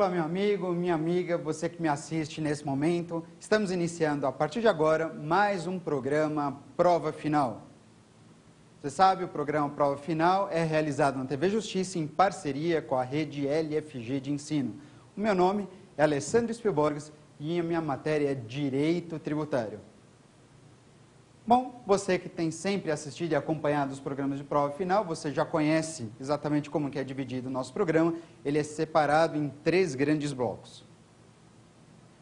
Olá, meu amigo, minha amiga, você que me assiste nesse momento. Estamos iniciando, a partir de agora, mais um programa Prova Final. Você sabe, o programa Prova Final é realizado na TV Justiça em parceria com a rede LFG de ensino. O meu nome é Alessandro Spielborges e a minha matéria é Direito Tributário. Bom, você que tem sempre assistido e acompanhado os programas de prova final, você já conhece exatamente como que é dividido o nosso programa. Ele é separado em 3 grandes blocos.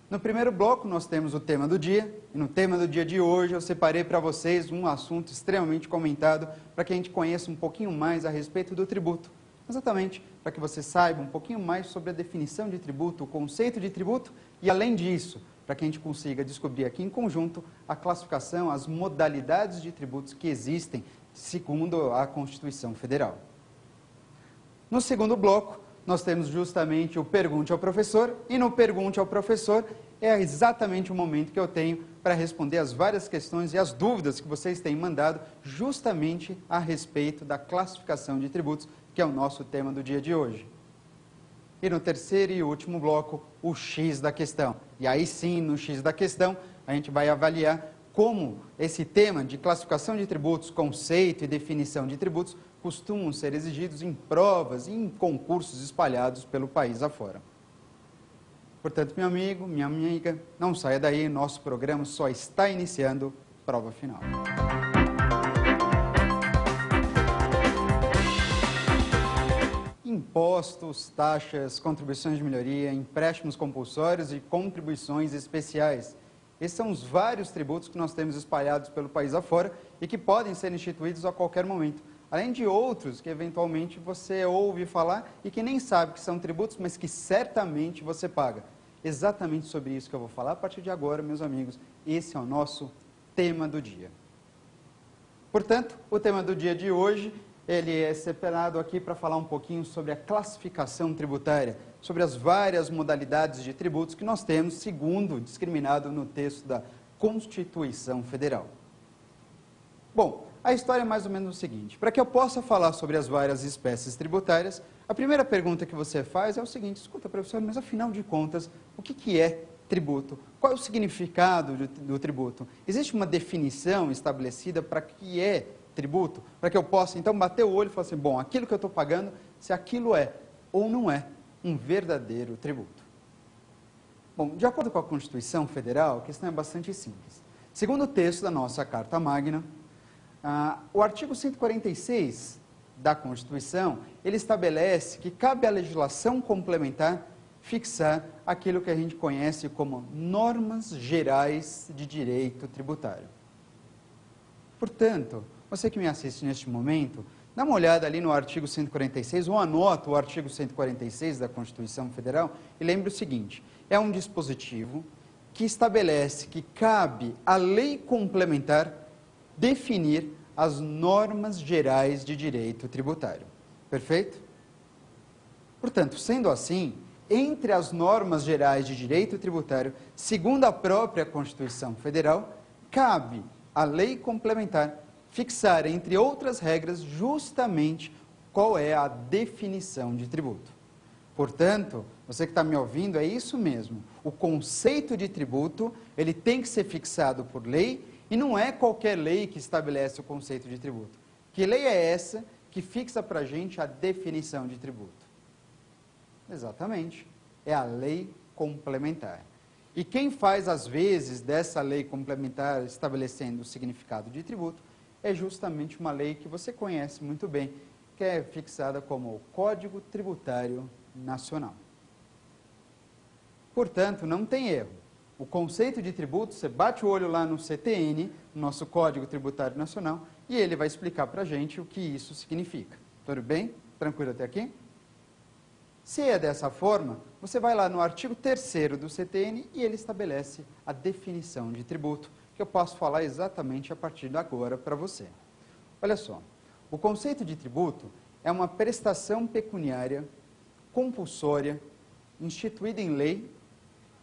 No primeiro bloco, nós temos o tema do dia, e no tema do dia de hoje eu separei para vocês um assunto extremamente comentado para que a gente conheça um pouquinho mais a respeito do tributo. Exatamente, para que você saiba um pouquinho mais sobre a definição de tributo, o conceito de tributo e, além disso, para que a gente consiga descobrir aqui em conjunto a classificação, as modalidades de tributos que existem segundo a Constituição Federal. No segundo bloco, nós temos justamente o Pergunte ao Professor, e no Pergunte ao Professor é exatamente o momento que eu tenho para responder as várias questões e as dúvidas que vocês têm mandado justamente a respeito da classificação de tributos, que é o nosso tema do dia de hoje. E no terceiro e último bloco, o X da questão. E aí sim, no X da questão, a gente vai avaliar como esse tema de classificação de tributos, conceito e definição de tributos costumam ser exigidos em provas e em concursos espalhados pelo país afora. Portanto, meu amigo, minha amiga, não saia daí, nosso programa só está iniciando. Prova final. Impostos, taxas, contribuições de melhoria, empréstimos compulsórios e contribuições especiais. Esses são os vários tributos que nós temos espalhados pelo país afora e que podem ser instituídos a qualquer momento. Além de outros que eventualmente você ouve falar e que nem sabe que são tributos, mas que certamente você paga. Exatamente sobre isso que eu vou falar a partir de agora, meus amigos. Esse é o nosso tema do dia. Portanto, o tema do dia de hoje, ele é separado aqui para falar um pouquinho sobre a classificação tributária, sobre as várias modalidades de tributos que nós temos, segundo discriminado no texto da Constituição Federal. Bom, a história é mais ou menos o seguinte: para que eu possa falar sobre as várias espécies tributárias, a primeira pergunta que você faz é o seguinte: escuta, professor, mas afinal de contas, o que é tributo? Qual é o significado do tributo? Existe uma definição estabelecida para que é tributo? Para que eu possa, então, bater o olho e falar assim, bom, aquilo que eu estou pagando, se aquilo é ou não é um verdadeiro tributo. Bom, de acordo com a Constituição Federal, a questão é bastante simples. Segundo o texto da nossa Carta Magna, o artigo 146 da Constituição, ele estabelece que cabe à legislação complementar fixar aquilo que a gente conhece como normas gerais de direito tributário. Portanto, você que me assiste neste momento, dá uma olhada ali no artigo 146, ou anota o artigo 146 da Constituição Federal e lembre o seguinte: é um dispositivo que estabelece que cabe à lei complementar definir as normas gerais de direito tributário. Perfeito? Portanto, sendo assim, entre as normas gerais de direito tributário, segundo a própria Constituição Federal, cabe à lei complementar fixar, entre outras regras, justamente qual é a definição de tributo. Portanto, você que está me ouvindo, é isso mesmo. O conceito de tributo, ele tem que ser fixado por lei e não é qualquer lei que estabelece o conceito de tributo. Que lei é essa que fixa para a gente a definição de tributo? Exatamente, é a lei complementar. E quem faz as vezes dessa lei complementar estabelecendo o significado de tributo é justamente uma lei que você conhece muito bem, que é fixada como o Código Tributário Nacional. Portanto, não tem erro. O conceito de tributo, você bate o olho lá no CTN, nosso Código Tributário Nacional, e ele vai explicar para a gente o que isso significa. Tudo bem? Tranquilo até aqui? Se é dessa forma, você vai lá no artigo 3º do CTN e ele estabelece a definição de tributo, que eu posso falar exatamente a partir de agora para você. Olha só, o conceito de tributo é uma prestação pecuniária compulsória, instituída em lei,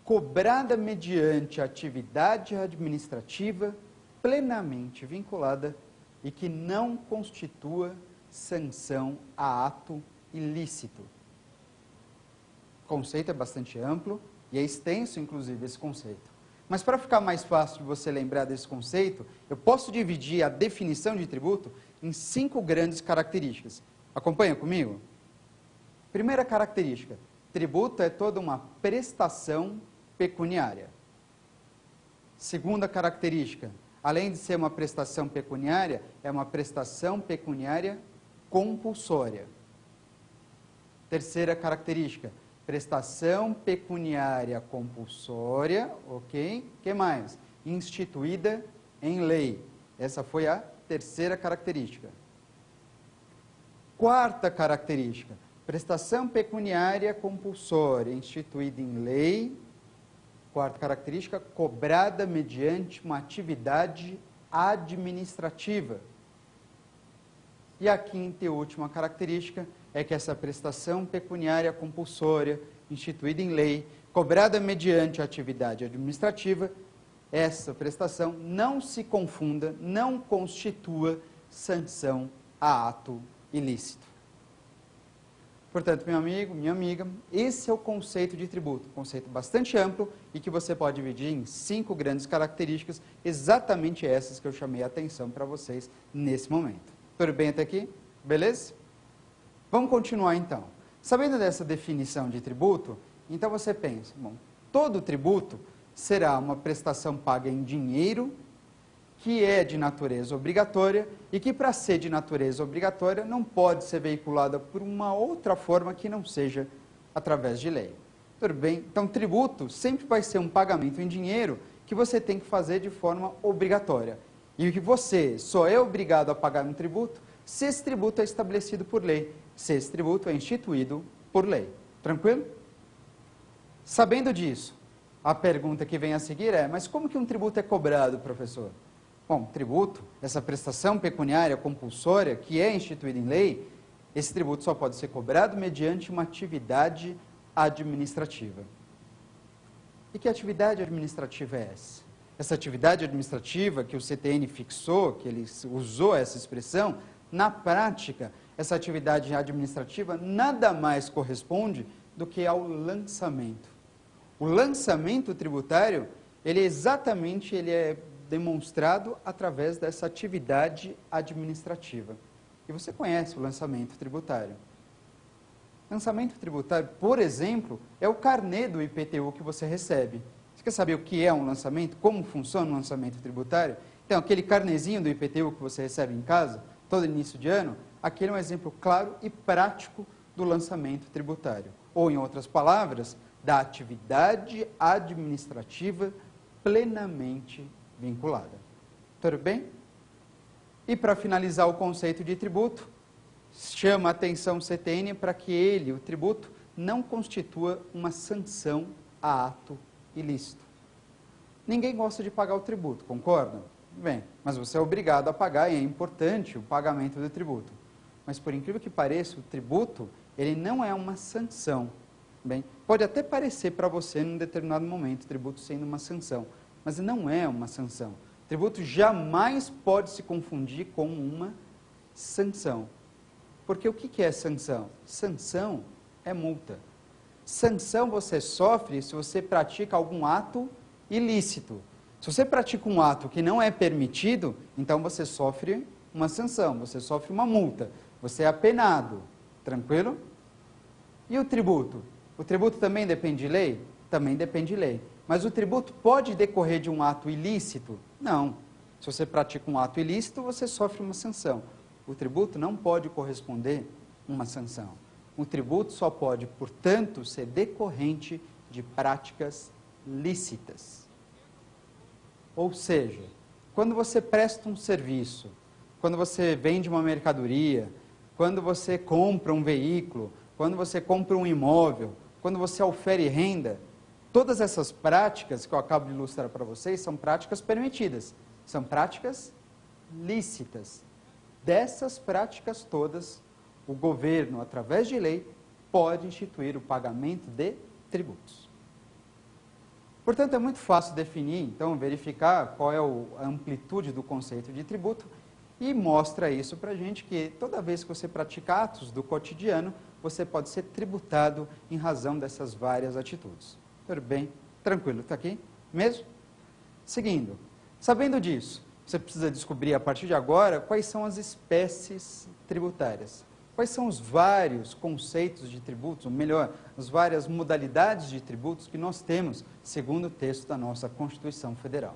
cobrada mediante atividade administrativa plenamente vinculada e que não constitua sanção a ato ilícito. O conceito é bastante amplo e é extenso, inclusive, esse conceito. Mas para ficar mais fácil de você lembrar desse conceito, eu posso dividir a definição de tributo em 5 grandes características. Acompanha comigo? Primeira característica, tributo é toda uma prestação pecuniária. Segunda característica, além de ser uma prestação pecuniária, é uma prestação pecuniária compulsória. Terceira característica, prestação pecuniária compulsória, ok? O que mais? Instituída em lei. Essa foi a terceira característica. Quarta característica, prestação pecuniária compulsória, instituída em lei. Quarta característica, cobrada mediante uma atividade administrativa. E a quinta e última característica é que essa prestação pecuniária compulsória, instituída em lei, cobrada mediante atividade administrativa, essa prestação não se confunda, não constitua sanção a ato ilícito. Portanto, meu amigo, minha amiga, esse é o conceito de tributo, um conceito bastante amplo e que você pode dividir em 5 grandes características, exatamente essas que eu chamei a atenção para vocês nesse momento. Tudo bem até aqui? Beleza? Vamos continuar então. Sabendo dessa definição de tributo, então você pensa, bom, todo tributo será uma prestação paga em dinheiro, que é de natureza obrigatória e que, para ser de natureza obrigatória, não pode ser veiculada por uma outra forma que não seja através de lei. Tudo bem? Então, tributo sempre vai ser um pagamento em dinheiro que você tem que fazer de forma obrigatória. E que você só é obrigado a pagar um tributo se esse tributo é estabelecido por lei, se esse tributo é instituído por lei. Tranquilo? Sabendo disso, a pergunta que vem a seguir é, mas como que um tributo é cobrado, professor? Bom, tributo, essa prestação pecuniária compulsória que é instituída em lei, esse tributo só pode ser cobrado mediante uma atividade administrativa. E que atividade administrativa é essa? Essa atividade administrativa que o CTN fixou, que ele usou essa expressão, na prática, essa atividade administrativa nada mais corresponde do que ao lançamento. O lançamento tributário, ele é demonstrado através dessa atividade administrativa. E você conhece o lançamento tributário. Lançamento tributário, por exemplo, é o carnê do IPTU que você recebe. Você quer saber o que é um lançamento? Como funciona um lançamento tributário? Então, aquele carnezinho do IPTU que você recebe em casa, todo início de ano, aquele é um exemplo claro e prático do lançamento tributário. Ou, em outras palavras, da atividade administrativa plenamente vinculada. Tudo bem? E para finalizar o conceito de tributo, chama a atenção o CTN para que o tributo, não constitua uma sanção a ato ilícito. Ninguém gosta de pagar o tributo, concordam? Bem, mas você é obrigado a pagar e é importante o pagamento do tributo. Mas por incrível que pareça, o tributo, ele não é uma sanção. Bem, pode até parecer para você num determinado momento o tributo sendo uma sanção, mas não é uma sanção. O tributo jamais pode se confundir com uma sanção. Porque o que é sanção? Sanção é multa. Sanção você sofre se você pratica algum ato ilícito. Se você pratica um ato que não é permitido, então você sofre uma sanção, você sofre uma multa, você é apenado. Tranquilo? E o tributo? O tributo também depende de lei? Também depende de lei. Mas o tributo pode decorrer de um ato ilícito? Não. Se você pratica um ato ilícito, você sofre uma sanção. O tributo não pode corresponder a uma sanção. O tributo só pode, portanto, ser decorrente de práticas lícitas. Ou seja, quando você presta um serviço, quando você vende uma mercadoria, quando você compra um veículo, quando você compra um imóvel, quando você ofere renda, todas essas práticas que eu acabo de ilustrar para vocês são práticas permitidas, são práticas lícitas. Dessas práticas todas, o governo, através de lei, pode instituir o pagamento de tributos. Portanto, é muito fácil definir, então, verificar qual é a amplitude do conceito de tributo e mostra isso para a gente que toda vez que você pratica atos do cotidiano, você pode ser tributado em razão dessas várias atitudes. Tudo bem? Tranquilo, está aqui mesmo? Seguindo, sabendo disso, você precisa descobrir a partir de agora quais são as espécies tributárias. Quais são os vários conceitos de tributos, ou melhor, as várias modalidades de tributos que nós temos, segundo o texto da nossa Constituição Federal.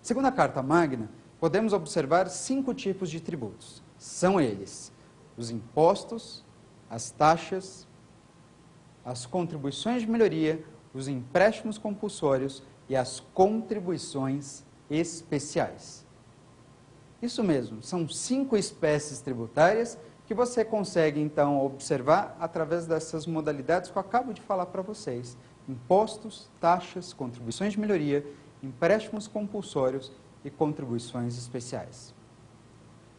Segundo a Carta Magna, podemos observar 5 tipos de tributos. São eles: os impostos, as taxas, as contribuições de melhoria, os empréstimos compulsórios e as contribuições especiais. Isso mesmo, são 5 espécies tributárias que você consegue, então, observar através dessas modalidades que eu acabo de falar para vocês. Impostos, taxas, contribuições de melhoria, empréstimos compulsórios e contribuições especiais.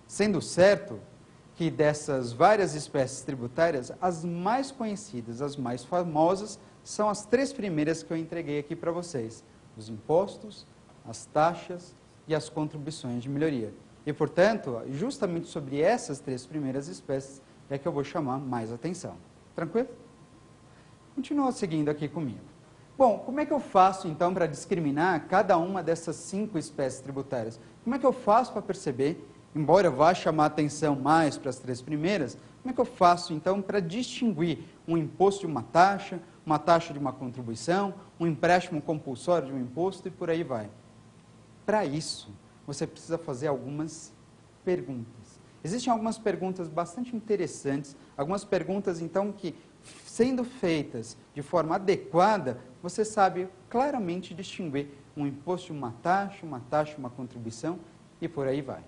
Sendo certo que dessas várias espécies tributárias, as mais conhecidas, as mais famosas, são as 3 primeiras que eu entreguei aqui para vocês: os impostos, as taxas e as contribuições de melhoria. E, portanto, justamente sobre essas 3 primeiras espécies é que eu vou chamar mais atenção. Tranquilo? Continua seguindo aqui comigo. Bom, como é que eu faço, então, para discriminar cada uma dessas 5 espécies tributárias? Como é que eu faço para perceber, embora eu vá chamar atenção mais para as 3 primeiras, como é que eu faço, então, para distinguir um imposto de uma taxa de uma contribuição, um empréstimo compulsório de um imposto e por aí vai? Para isso, você precisa fazer algumas perguntas. Existem algumas perguntas bastante interessantes, algumas perguntas, então, que, sendo feitas de forma adequada, você sabe claramente distinguir um imposto de uma taxa, uma contribuição e por aí vai.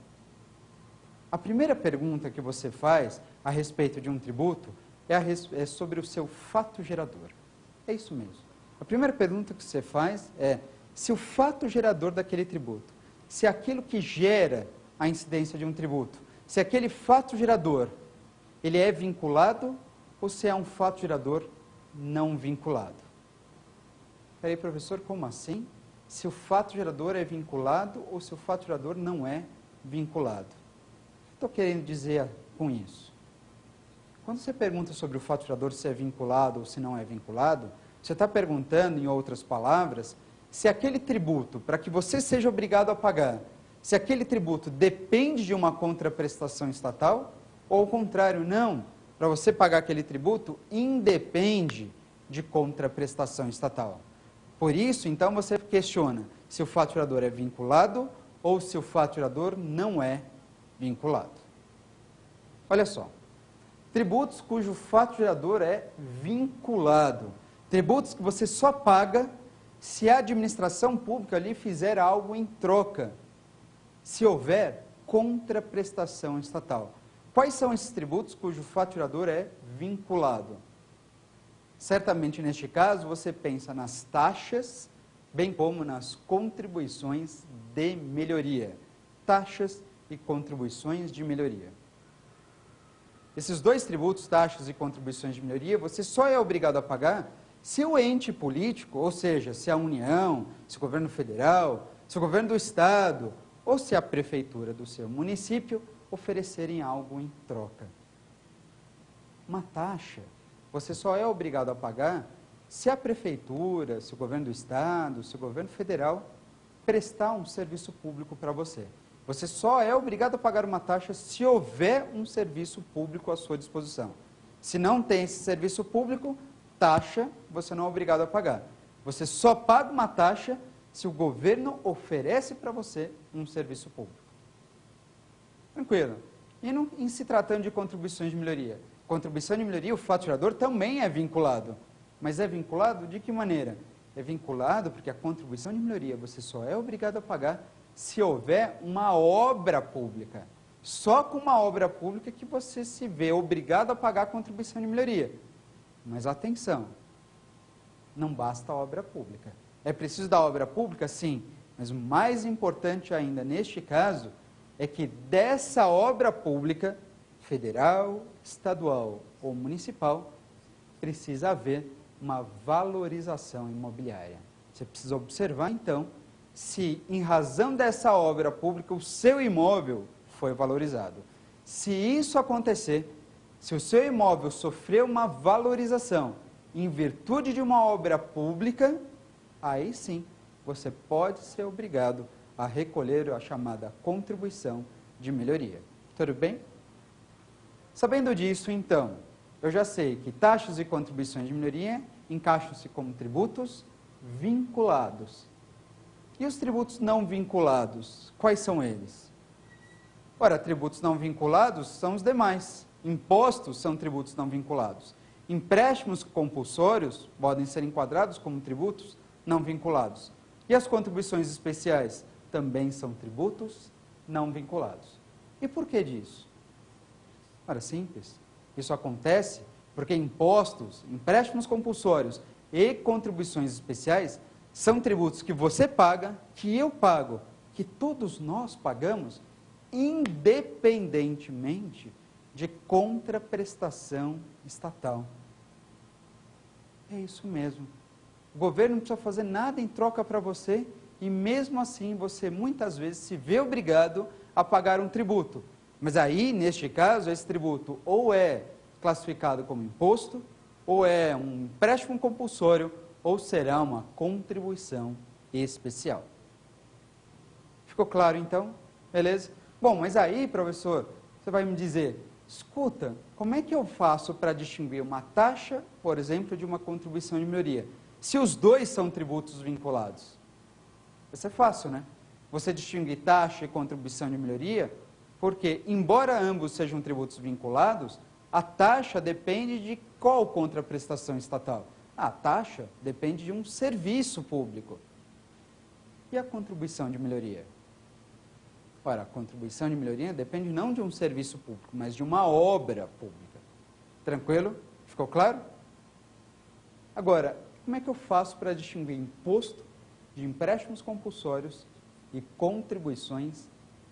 A primeira pergunta que você faz a respeito de um tributo é sobre o seu fato gerador. É isso mesmo. A primeira pergunta que você faz é se o fato gerador daquele tributo, se aquilo que gera a incidência de um tributo, se aquele fato gerador, ele é vinculado ou se é um fato gerador não vinculado. Peraí, professor, como assim? Se o fato gerador é vinculado ou se o fato gerador não é vinculado? O que estou querendo dizer com isso? Quando você pergunta sobre o fato gerador se é vinculado ou se não é vinculado, você está perguntando, em outras palavras, se aquele tributo, para que você seja obrigado a pagar, se aquele tributo depende de uma contraprestação estatal, ou ao contrário, não, para você pagar aquele tributo, independe de contraprestação estatal. Por isso, então, você questiona se o fato gerador é vinculado ou se o fato gerador não é vinculado. Olha só, tributos cujo fato gerador é vinculado, tributos que você só paga se a administração pública lhe fizer algo em troca, se houver contraprestação estatal. Quais são esses tributos cujo fato gerador é vinculado? Certamente, neste caso, você pensa nas taxas, bem como nas contribuições de melhoria. Taxas e contribuições de melhoria. Esses 2 tributos, taxas e contribuições de melhoria, você só é obrigado a pagar se o ente político, ou seja, se a União, se o governo federal, se o governo do estado, ou se a prefeitura do seu município oferecerem algo em troca. Uma taxa, você só é obrigado a pagar se a prefeitura, se o governo do estado, se o governo federal prestar um serviço público para você. Você só é obrigado a pagar uma taxa se houver um serviço público à sua disposição. Se não tem esse serviço público, taxa você não é obrigado a pagar. Você só paga uma taxa se o governo oferece para você um serviço público. Tranquilo. E em se tratando de contribuições de melhoria? Contribuição de melhoria, o fato gerador também é vinculado. Mas é vinculado de que maneira? É vinculado porque a contribuição de melhoria você só é obrigado a pagar se houver uma obra pública. Só com uma obra pública que você se vê obrigado a pagar a contribuição de melhoria. Mas atenção, não basta a obra pública. É preciso da obra pública? Sim, mas o mais importante ainda neste caso é que dessa obra pública, federal, estadual ou municipal, precisa haver uma valorização imobiliária. Você precisa observar, então, se em razão dessa obra pública o seu imóvel foi valorizado. Se isso acontecer, Se o seu imóvel sofreu uma valorização em virtude de uma obra pública, aí sim, você pode ser obrigado a recolher a chamada contribuição de melhoria. Tudo bem? Sabendo disso, então, eu já sei que taxas e contribuições de melhoria encaixam-se como tributos vinculados. E os tributos não vinculados, quais são eles? Ora, tributos não vinculados são os demais. Impostos são tributos não vinculados. Empréstimos compulsórios podem ser enquadrados como tributos não vinculados. E as contribuições especiais também são tributos não vinculados. E por que disso? Ora, simples. Isso acontece porque impostos, empréstimos compulsórios e contribuições especiais são tributos que você paga, que eu pago, que todos nós pagamos, independentemente de contraprestação estatal. É isso mesmo. O governo não precisa fazer nada em troca para você e mesmo assim você muitas vezes se vê obrigado a pagar um tributo. Mas aí, neste caso, esse tributo ou é classificado como imposto, ou é um empréstimo compulsório, ou será uma contribuição especial. Ficou claro então? Beleza? Bom, mas aí, professor, você vai me dizer, escuta, como é que eu faço para distinguir uma taxa, por exemplo, de uma contribuição de melhoria? Se os dois são tributos vinculados. Isso é fácil, né? Você distingue taxa e contribuição de melhoria, porque, embora ambos sejam tributos vinculados, a taxa depende de qual contraprestação estatal? A taxa depende de um serviço público. E a contribuição de melhoria? Ora, a contribuição de melhoria depende não de um serviço público, mas de uma obra pública. Tranquilo? Ficou claro? Agora, como é que eu faço para distinguir imposto de empréstimos compulsórios e contribuições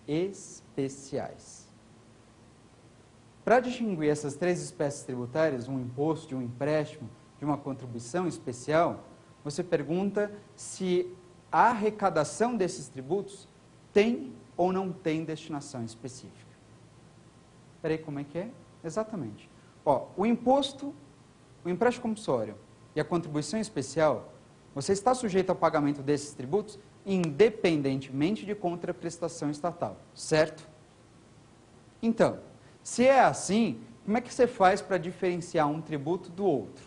especiais? Para distinguir essas três espécies tributárias, um imposto, de um empréstimo, de uma contribuição especial, você pergunta se a arrecadação desses tributos tem ou não tem destinação específica. Espera aí, como é que é? Exatamente. Ó, o imposto, o empréstimo compulsório e a contribuição especial, você está sujeito ao pagamento desses tributos independentemente de contraprestação estatal, certo? Então, se é assim, como é que você faz para diferenciar um tributo do outro?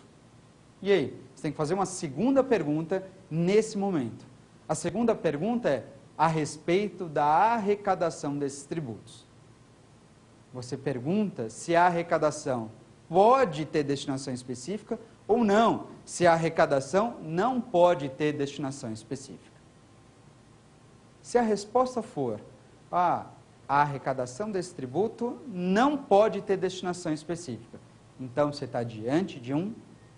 E aí, você tem que fazer uma segunda pergunta nesse momento. A segunda pergunta é a respeito da arrecadação desses tributos. Você pergunta se a arrecadação pode ter destinação específica ou não, se a arrecadação não pode ter destinação específica. Se a resposta for, a arrecadação desse tributo não pode ter destinação específica, então você está diante de um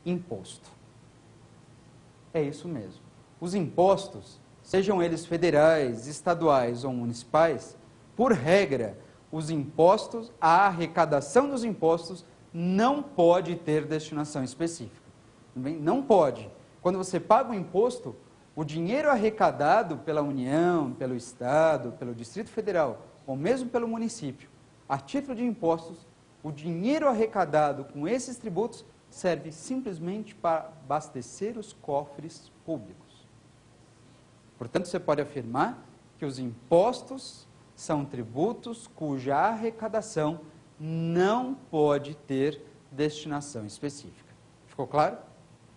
imposto. É isso mesmo. Os impostos, sejam eles federais, estaduais ou municipais, por regra, os impostos, a arrecadação dos impostos não pode ter destinação específica. Não pode. Quando você paga um imposto, o dinheiro arrecadado pela União, pelo Estado, pelo Distrito Federal, ou mesmo pelo município, a título de impostos, o dinheiro arrecadado com esses tributos serve simplesmente para abastecer os cofres públicos. Portanto, você pode afirmar que os impostos são tributos cuja arrecadação não pode ter destinação específica. Ficou claro?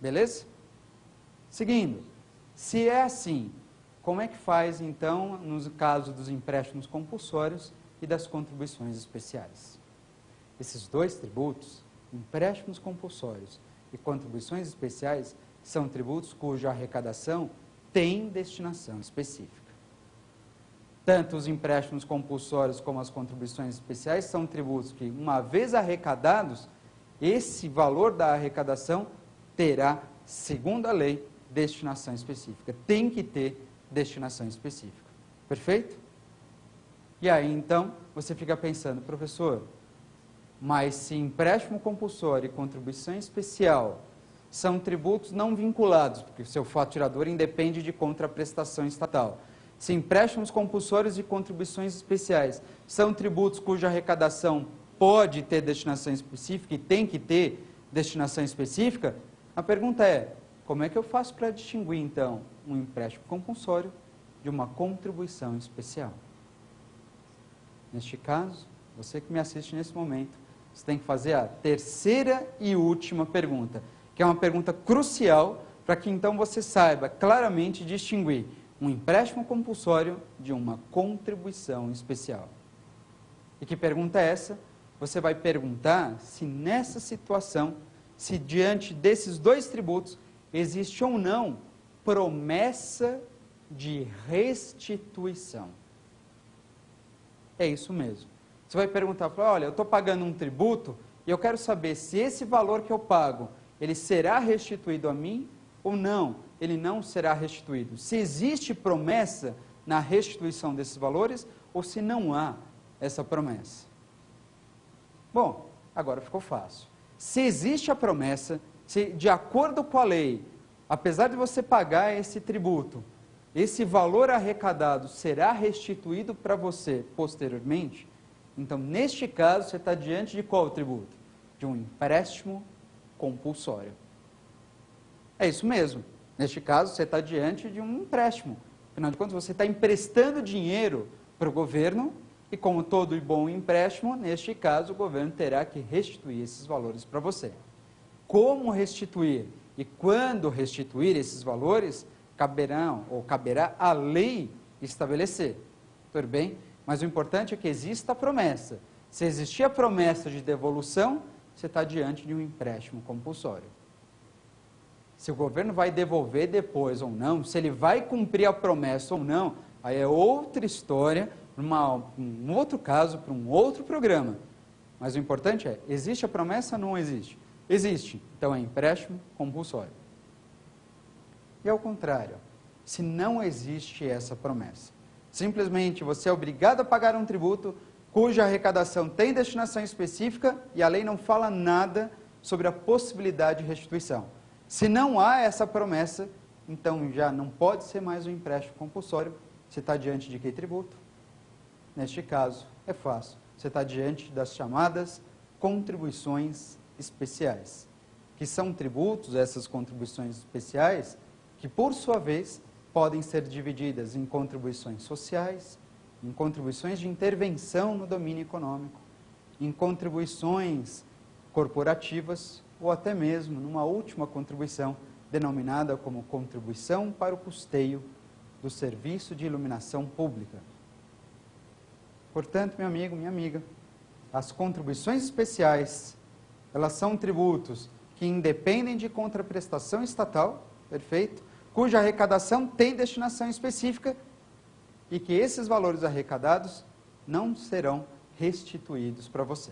Beleza? Seguindo, se é assim, como é que faz, então, no caso dos empréstimos compulsórios e das contribuições especiais? Esses dois tributos, empréstimos compulsórios e contribuições especiais, são tributos cuja arrecadação tem destinação específica. Tanto os empréstimos compulsórios como as contribuições especiais são tributos que, uma vez arrecadados, esse valor da arrecadação terá, segundo a lei, destinação específica. Tem que ter destinação específica. Perfeito? E aí, então, você fica pensando, professor, mas se empréstimo compulsório e contribuição especial são tributos não vinculados, porque o seu faturador independe de contraprestação estatal. Se empréstimos compulsórios e contribuições especiais são tributos cuja arrecadação pode ter destinação específica e tem que ter destinação específica, a pergunta é, como é que eu faço para distinguir, então, um empréstimo compulsório de uma contribuição especial? Neste caso, você que me assiste nesse momento, você tem que fazer a terceira e última pergunta, que é uma pergunta crucial para que então você saiba claramente distinguir um empréstimo compulsório de uma contribuição especial. E que pergunta é essa? Você vai perguntar se nessa situação, se diante desses dois tributos, existe ou não promessa de restituição. É isso mesmo. Você vai perguntar, olha, eu estou pagando um tributo e eu quero saber se esse valor que eu pago, ele será restituído a mim ou não, ele não será restituído. Se existe promessa na restituição desses valores ou se não há essa promessa. Bom, agora ficou fácil. Se existe a promessa, se de acordo com a lei, apesar de você pagar esse tributo, esse valor arrecadado será restituído para você posteriormente, então neste caso você está diante de qual tributo? De um empréstimo compulsório. É isso mesmo. Neste caso, você está diante de um empréstimo. Afinal de contas, você está emprestando dinheiro para o governo e, como todo bom empréstimo, neste caso, o governo terá que restituir esses valores para você. Como restituir e quando restituir esses valores, caberá à lei estabelecer. Tudo bem? Mas o importante é que exista a promessa. Se existir a promessa de devolução, você está diante de um empréstimo compulsório. Se o governo vai devolver depois ou não, se ele vai cumprir a promessa ou não, aí é outra história, um outro caso, para um outro programa. Mas o importante é, existe a promessa ou não existe? Existe, então é empréstimo compulsório. E ao contrário, se não existe essa promessa, simplesmente você é obrigado a pagar um tributo cuja arrecadação tem destinação específica e a lei não fala nada sobre a possibilidade de restituição. Se não há essa promessa, então já não pode ser mais um empréstimo compulsório. Você está diante de que tributo? Neste caso, é fácil. Você está diante das chamadas contribuições especiais, que são tributos, essas contribuições especiais, que por sua vez podem ser divididas em contribuições sociais, em contribuições de intervenção no domínio econômico, em contribuições corporativas, ou até mesmo numa última contribuição, denominada como contribuição para o custeio do serviço de iluminação pública. Portanto, meu amigo, minha amiga, as contribuições especiais, elas são tributos que independem de contraprestação estatal, perfeito? Cuja arrecadação tem destinação específica e que esses valores arrecadados não serão restituídos para você.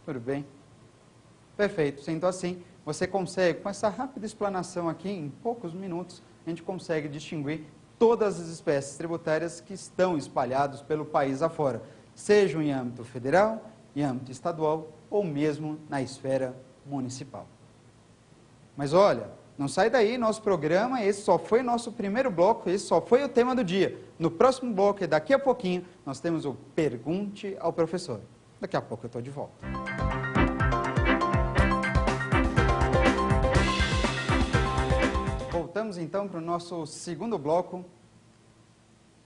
Tudo bem? Perfeito. Sendo assim, você consegue, com essa rápida explanação aqui, em poucos minutos, a gente consegue distinguir todas as espécies tributárias que estão espalhadas pelo país afora, sejam em âmbito federal, em âmbito estadual ou mesmo na esfera municipal. Mas olha, não sai daí, nosso programa, esse só foi nosso primeiro bloco, esse só foi o tema do dia. No próximo bloco, e daqui a pouquinho, nós temos o Pergunte ao Professor. Daqui a pouco eu estou de volta. Voltamos então para o nosso segundo bloco,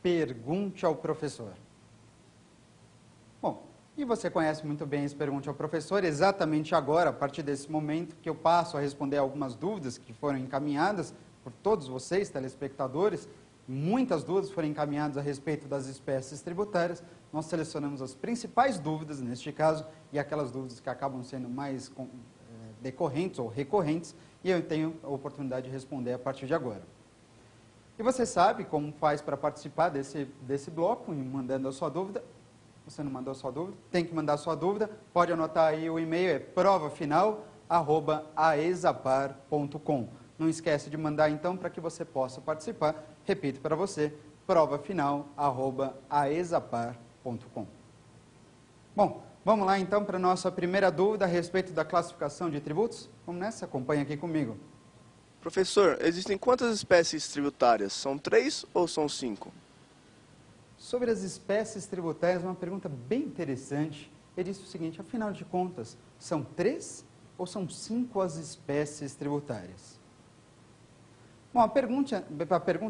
Pergunte ao Professor. Bom, e você conhece muito bem esse Pergunte ao Professor, exatamente agora, a partir desse momento que eu passo a responder algumas dúvidas que foram encaminhadas por todos vocês, telespectadores. Muitas dúvidas foram encaminhadas a respeito das espécies tributárias. Nós selecionamos as principais dúvidas, neste caso, e aquelas dúvidas que acabam sendo mais decorrentes ou recorrentes, e eu tenho a oportunidade de responder a partir de agora. E você sabe como faz para participar desse bloco, mandando a sua dúvida. Você não mandou a sua dúvida? Tem que mandar a sua dúvida. Pode anotar aí o e-mail, é provafinal@exapar.com. Não esquece de mandar então para que você possa participar. Repito para você, provafinal@exapar.com. Bom, vamos lá então para a nossa primeira dúvida a respeito da classificação de tributos. Vamos nessa? Acompanha aqui comigo. Professor, existem quantas espécies tributárias? São 3 ou são 5? Sobre as espécies tributárias, uma pergunta bem interessante. ele disse o seguinte: afinal de contas, são 3 ou são 5 as espécies tributárias? Bom, a pergunta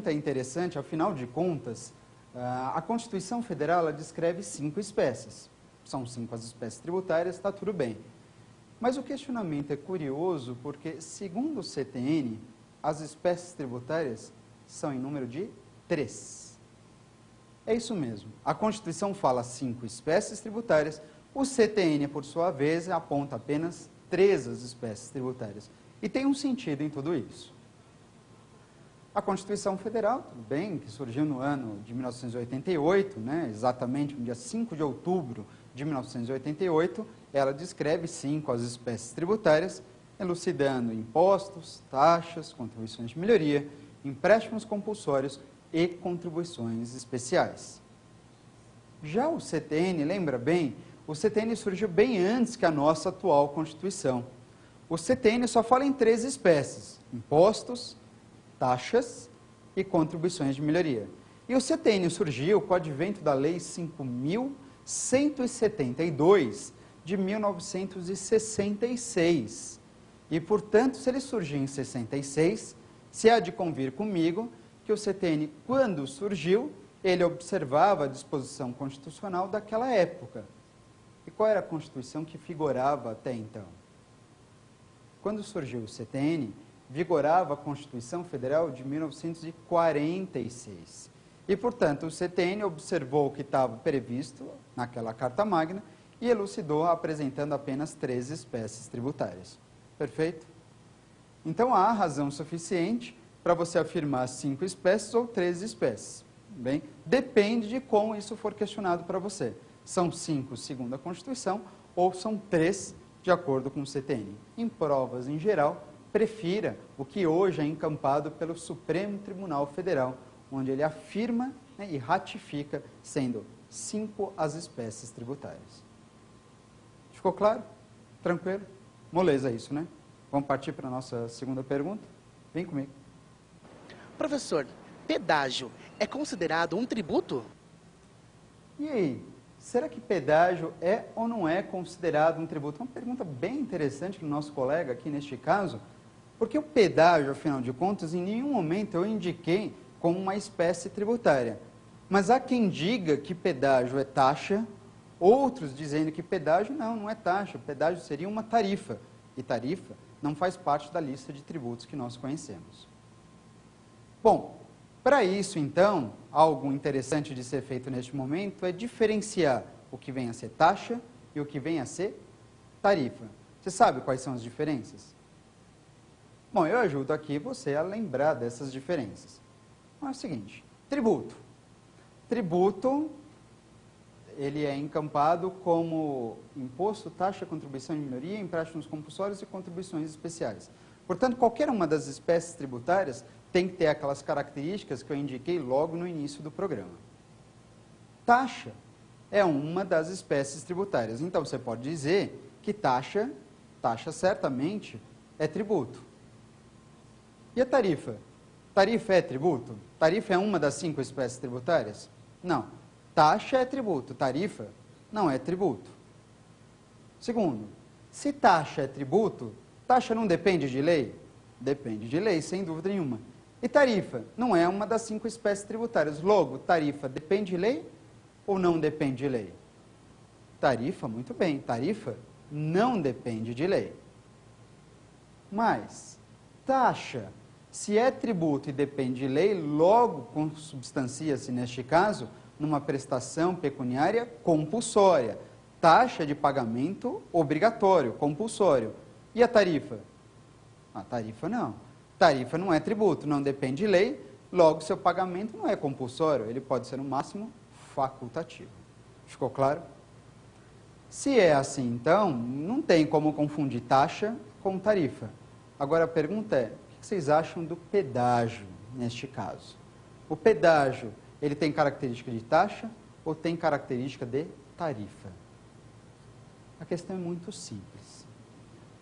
é interessante, afinal de contas, a Constituição Federal ela descreve 5 espécies. São 5 as espécies tributárias, está tudo bem. Mas o questionamento é curioso porque, segundo o CTN, as espécies tributárias são em número de 3. É isso mesmo. A Constituição fala 5 espécies tributárias, o CTN, por sua vez, aponta apenas 3 as espécies tributárias. E tem um sentido em tudo isso. A Constituição Federal, tudo bem, que surgiu no ano de 1988, né, exatamente no dia 5 de outubro de 1988, ela descreve 5 as espécies tributárias, elucidando impostos, taxas, contribuições de melhoria, empréstimos compulsórios e contribuições especiais. Já o CTN, lembra bem, o CTN surgiu bem antes que a nossa atual Constituição. O CTN só fala em 3 espécies: impostos, taxas e contribuições de melhoria. E o CTN surgiu com o advento da Lei 5.172 de 1966. E, portanto, se ele surgiu em 66, se há de convir comigo que o CTN, quando surgiu, ele observava a disposição constitucional daquela época. E qual era a Constituição que figurava até então? Quando surgiu o CTN, vigorava a Constituição Federal de 1946. E, portanto, o CTN observou o que estava previsto naquela Carta Magna e elucidou apresentando apenas 3 espécies tributárias. Perfeito? Então, há razão suficiente para você afirmar 5 espécies ou 3 espécies. Bem, depende de como isso for questionado para você. São 5 segundo a Constituição ou são 3 de acordo com o CTN. Em provas em geral, prefira o que hoje é encampado pelo Supremo Tribunal Federal, onde ele afirma, né, e ratifica, sendo 5 as espécies tributárias. Ficou claro? Tranquilo? Moleza isso, né? Vamos partir para a nossa segunda pergunta? Vem comigo. Professor, pedágio é considerado um tributo? E aí, será que pedágio é ou não é considerado um tributo? Uma pergunta bem interessante do nosso colega aqui neste caso, porque o pedágio, afinal de contas, em nenhum momento eu indiquei como uma espécie tributária. Mas há quem diga que pedágio é taxa, outros dizendo que pedágio não é taxa, pedágio seria uma tarifa, e tarifa não faz parte da lista de tributos que nós conhecemos. Bom, para isso, então, algo interessante de ser feito neste momento é diferenciar o que vem a ser taxa e o que vem a ser tarifa. Você sabe quais são as diferenças? Bom, eu ajudo aqui você a lembrar dessas diferenças. Então, é o seguinte, tributo. Tributo, ele é encampado como imposto, taxa, contribuição de melhoria, empréstimos compulsórios e contribuições especiais. Portanto, qualquer uma das espécies tributárias tem que ter aquelas características que eu indiquei logo no início do programa. Taxa é uma das espécies tributárias. Então, você pode dizer que taxa certamente é tributo. E a tarifa? Tarifa é tributo? Tarifa é uma das 5 espécies tributárias? Não. Taxa é tributo, tarifa não é tributo. Segundo, se taxa é tributo, taxa não depende de lei? Depende de lei, sem dúvida nenhuma. E tarifa não é uma das 5 espécies tributárias. Logo, tarifa depende de lei ou não depende de lei? Tarifa, muito bem, tarifa não depende de lei. Mas, taxa, se é tributo e depende de lei, logo consubstancia-se, neste caso, numa prestação pecuniária compulsória. Taxa de pagamento obrigatório, compulsório. E a tarifa? A tarifa não. Tarifa não é tributo, não depende de lei, logo seu pagamento não é compulsório, ele pode ser no máximo facultativo. Ficou claro? Se é assim, então, não tem como confundir taxa com tarifa. Agora a pergunta é, o que vocês acham do pedágio neste caso? O pedágio, ele tem característica de taxa ou tem característica de tarifa? A questão é muito simples.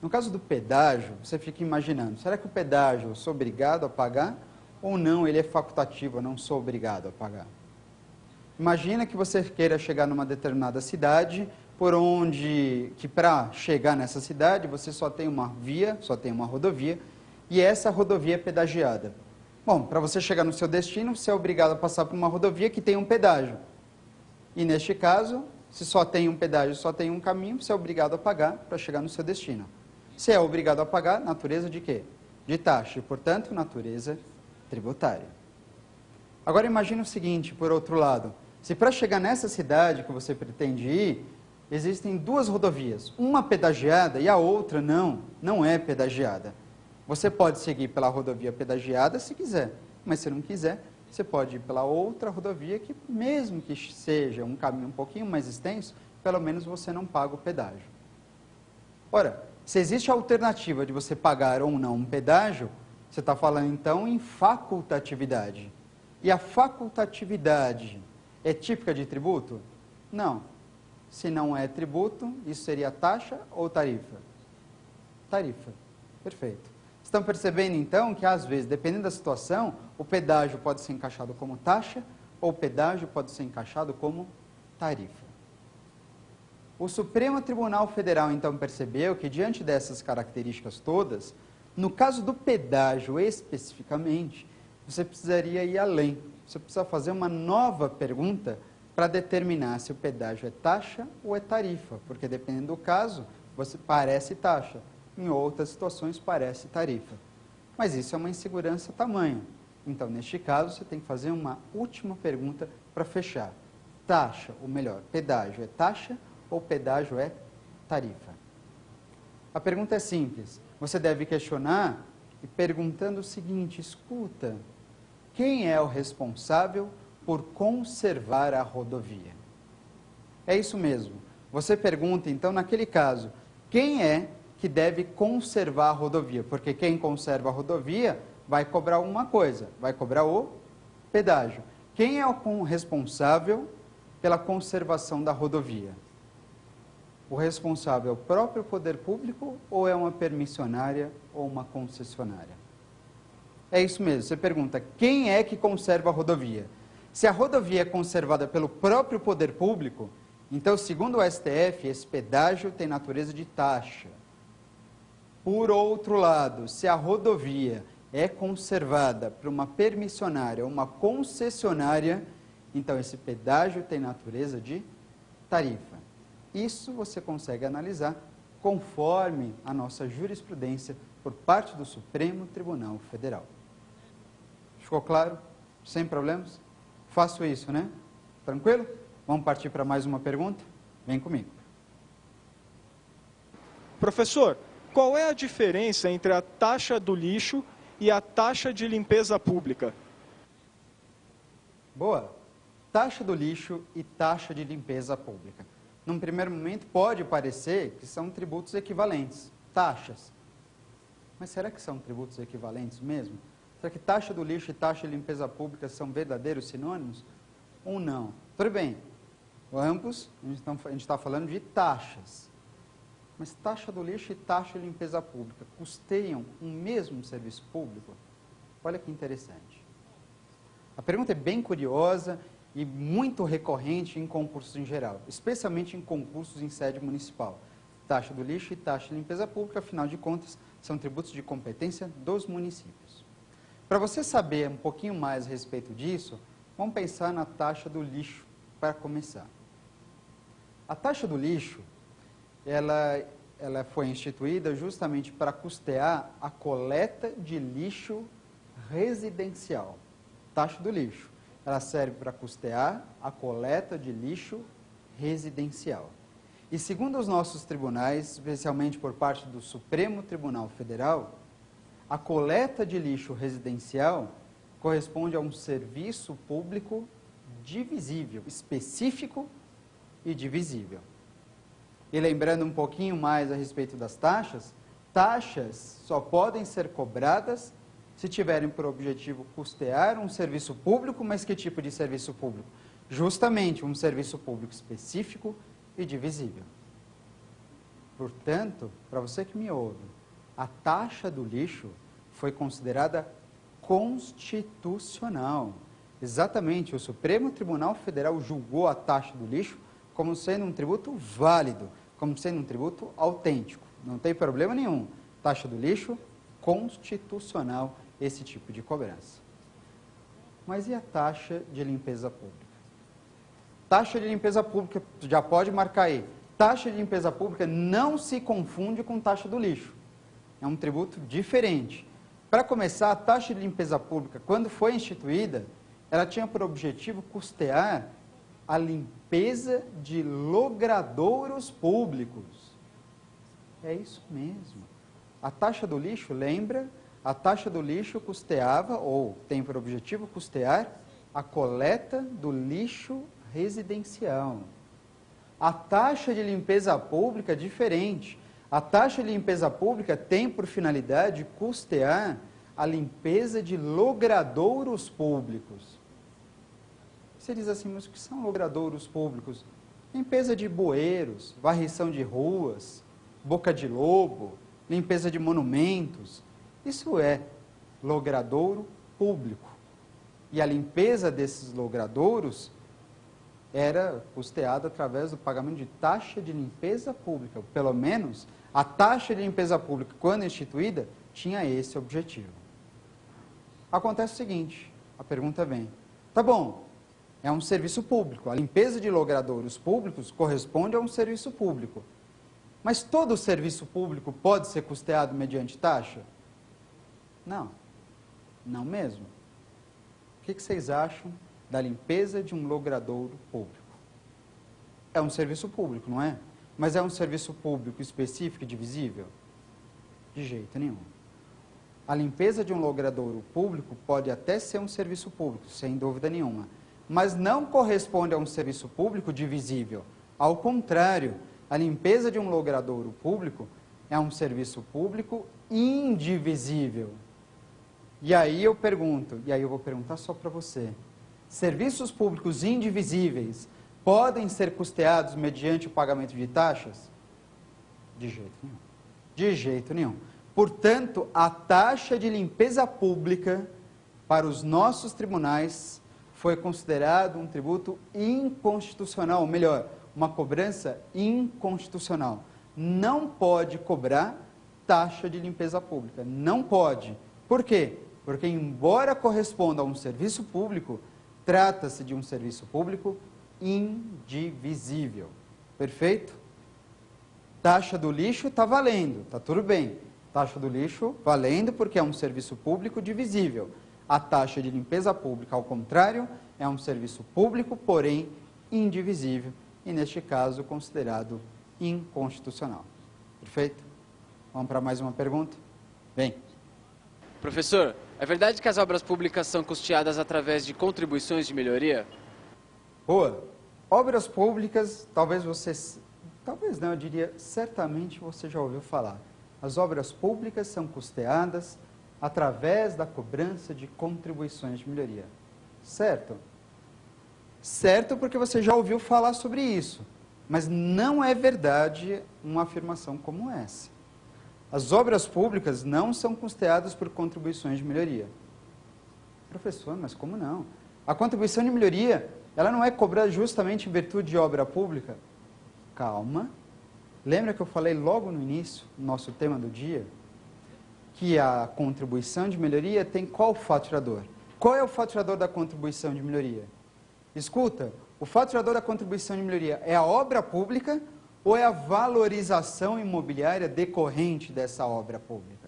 No caso do pedágio, você fica imaginando, será que o pedágio eu sou obrigado a pagar ou não, ele é facultativo, eu não sou obrigado a pagar? Imagina que você queira chegar numa determinada cidade por onde, que para chegar nessa cidade, você só tem uma via, só tem uma rodovia, e essa rodovia é pedagiada. Bom, para você chegar no seu destino, você é obrigado a passar por uma rodovia que tem um pedágio. E neste caso, se só tem um pedágio, só tem um caminho, você é obrigado a pagar para chegar no seu destino. Se é obrigado a pagar, natureza de quê? De taxa, e, portanto, natureza tributária. Agora imagine o seguinte, por outro lado, se para chegar nessa cidade que você pretende ir, existem duas rodovias, uma pedagiada e a outra não é pedagiada. Você pode seguir pela rodovia pedagiada se quiser, mas se não quiser, você pode ir pela outra rodovia que, mesmo que seja um caminho um pouquinho mais extenso, pelo menos você não paga o pedágio. Ora, se existe a alternativa de você pagar ou não um pedágio, você está falando então em facultatividade. E a facultatividade é típica de tributo? Não. Se não é tributo, isso seria taxa ou tarifa? Tarifa. Perfeito. Estão percebendo então que às vezes, dependendo da situação, o pedágio pode ser encaixado como taxa ou o pedágio pode ser encaixado como tarifa. O Supremo Tribunal Federal então percebeu que diante dessas características todas, no caso do pedágio especificamente, você precisaria ir além. Você precisa fazer uma nova pergunta para determinar se o pedágio é taxa ou é tarifa, porque dependendo do caso, você parece taxa, em outras situações parece tarifa. Mas isso é uma insegurança tamanha. Então, neste caso, você tem que fazer uma última pergunta para fechar. Taxa, ou melhor, pedágio é taxa ou pedágio é tarifa? A pergunta é simples. Você deve questionar e perguntando o seguinte, escuta, quem é o responsável por conservar a rodovia? É isso mesmo. Você pergunta, então, naquele caso, quem é que deve conservar a rodovia? Porque quem conserva a rodovia vai cobrar uma coisa, vai cobrar o pedágio. Quem é o responsável pela conservação da rodovia? O responsável é o próprio poder público ou é uma permissionária ou uma concessionária? É isso mesmo, você pergunta, quem é que conserva a rodovia? Se a rodovia é conservada pelo próprio poder público, então, segundo o STF, esse pedágio tem natureza de taxa. Por outro lado, se a rodovia é conservada por uma permissionária ou uma concessionária, então esse pedágio tem natureza de tarifa. Isso você consegue analisar conforme a nossa jurisprudência por parte do Supremo Tribunal Federal. Ficou claro? Sem problemas? Faço isso, né? Tranquilo? Vamos partir para mais uma pergunta? Vem comigo. Professor, qual é a diferença entre a taxa do lixo e a taxa de limpeza pública? Boa. Taxa do lixo e taxa de limpeza pública. Num primeiro momento pode parecer que são tributos equivalentes, taxas. Mas será que são tributos equivalentes mesmo? Será que taxa do lixo e taxa de limpeza pública são verdadeiros sinônimos? Ou não? Tudo bem, ambos, a gente está falando de taxas. Mas taxa do lixo e taxa de limpeza pública custeiam um mesmo serviço público? Olha que interessante. A pergunta é bem curiosa e muito recorrente em concursos em geral, especialmente em concursos em sede municipal. Taxa do lixo e taxa de limpeza pública, afinal de contas, são tributos de competência dos municípios. Para você saber um pouquinho mais a respeito disso, vamos pensar na taxa do lixo para começar. A taxa do lixo, ela foi instituída justamente para custear a coleta de lixo residencial. Taxa do lixo. Ela serve para custear a coleta de lixo residencial. E segundo os nossos tribunais, especialmente por parte do Supremo Tribunal Federal, a coleta de lixo residencial corresponde a um serviço público divisível, específico e divisível. E lembrando um pouquinho mais a respeito das taxas, taxas só podem ser cobradas se tiverem por objetivo custear um serviço público, mas que tipo de serviço público? Justamente um serviço público específico e divisível. Portanto, para você que me ouve, a taxa do lixo foi considerada constitucional. Exatamente, o Supremo Tribunal Federal julgou a taxa do lixo como sendo um tributo válido, como sendo um tributo autêntico. Não tem problema nenhum. Taxa do lixo, constitucional esse tipo de cobrança. Mas e a taxa de limpeza pública? Taxa de limpeza pública, já pode marcar aí. Taxa de limpeza pública não se confunde com taxa do lixo. É um tributo diferente. Para começar, a taxa de limpeza pública, quando foi instituída, ela tinha por objetivo custear a limpeza de logradouros públicos. É isso mesmo. A taxa do lixo, lembra? A taxa do lixo custeava, ou tem por objetivo custear, a coleta do lixo residencial. A taxa de limpeza pública é diferente. A taxa de limpeza pública tem por finalidade custear a limpeza de logradouros públicos. Você diz assim, mas o que são logradouros públicos? Limpeza de bueiros, varrição de ruas, boca de lobo, limpeza de monumentos. Isso é logradouro público. E a limpeza desses logradouros era custeada através do pagamento de taxa de limpeza pública. Pelo menos, a taxa de limpeza pública, quando instituída, tinha esse objetivo. Acontece o seguinte, a pergunta vem, tá bom, é um serviço público, a limpeza de logradouros públicos corresponde a um serviço público. Mas todo serviço público pode ser custeado mediante taxa? Não, não mesmo. O que vocês acham da limpeza de um logradouro público? É um serviço público, não é? Mas é um serviço público específico e divisível? De jeito nenhum. A limpeza de um logradouro público pode até ser um serviço público, sem dúvida nenhuma, mas não corresponde a um serviço público divisível. Ao contrário, a limpeza de um logradouro público é um serviço público indivisível. E aí eu pergunto, e aí eu vou perguntar só para você, serviços públicos indivisíveis podem ser custeados mediante o pagamento de taxas? De jeito nenhum. De jeito nenhum. Portanto, a taxa de limpeza pública para os nossos tribunais foi considerado um tributo inconstitucional, ou melhor, uma cobrança inconstitucional. Não pode cobrar taxa de limpeza pública. Não pode. Por quê? Porque, embora corresponda a um serviço público, trata-se de um serviço público indivisível. Perfeito? Taxa do lixo está valendo, está tudo bem. Taxa do lixo valendo porque é um serviço público divisível. A taxa de limpeza pública, ao contrário, é um serviço público, porém indivisível, e neste caso considerado inconstitucional. Perfeito? Vamos para mais uma pergunta? Bem. Professor, é verdade que as obras públicas são custeadas através de contribuições de melhoria? Boa. Obras públicas, talvez não, eu diria, certamente você já ouviu falar. As obras públicas são custeadas através da cobrança de contribuições de melhoria. Certo? Certo, porque você já ouviu falar sobre isso. Mas não é verdade uma afirmação como essa. As obras públicas não são custeadas por contribuições de melhoria. Professor, mas como não? A contribuição de melhoria, ela não é cobrada justamente em virtude de obra pública? Calma. Lembra que eu falei logo no início, no nosso tema do dia, que a contribuição de melhoria tem qual faturador? Qual é o faturador da contribuição de melhoria? Escuta, o faturador da contribuição de melhoria é a obra pública ou é a valorização imobiliária decorrente dessa obra pública?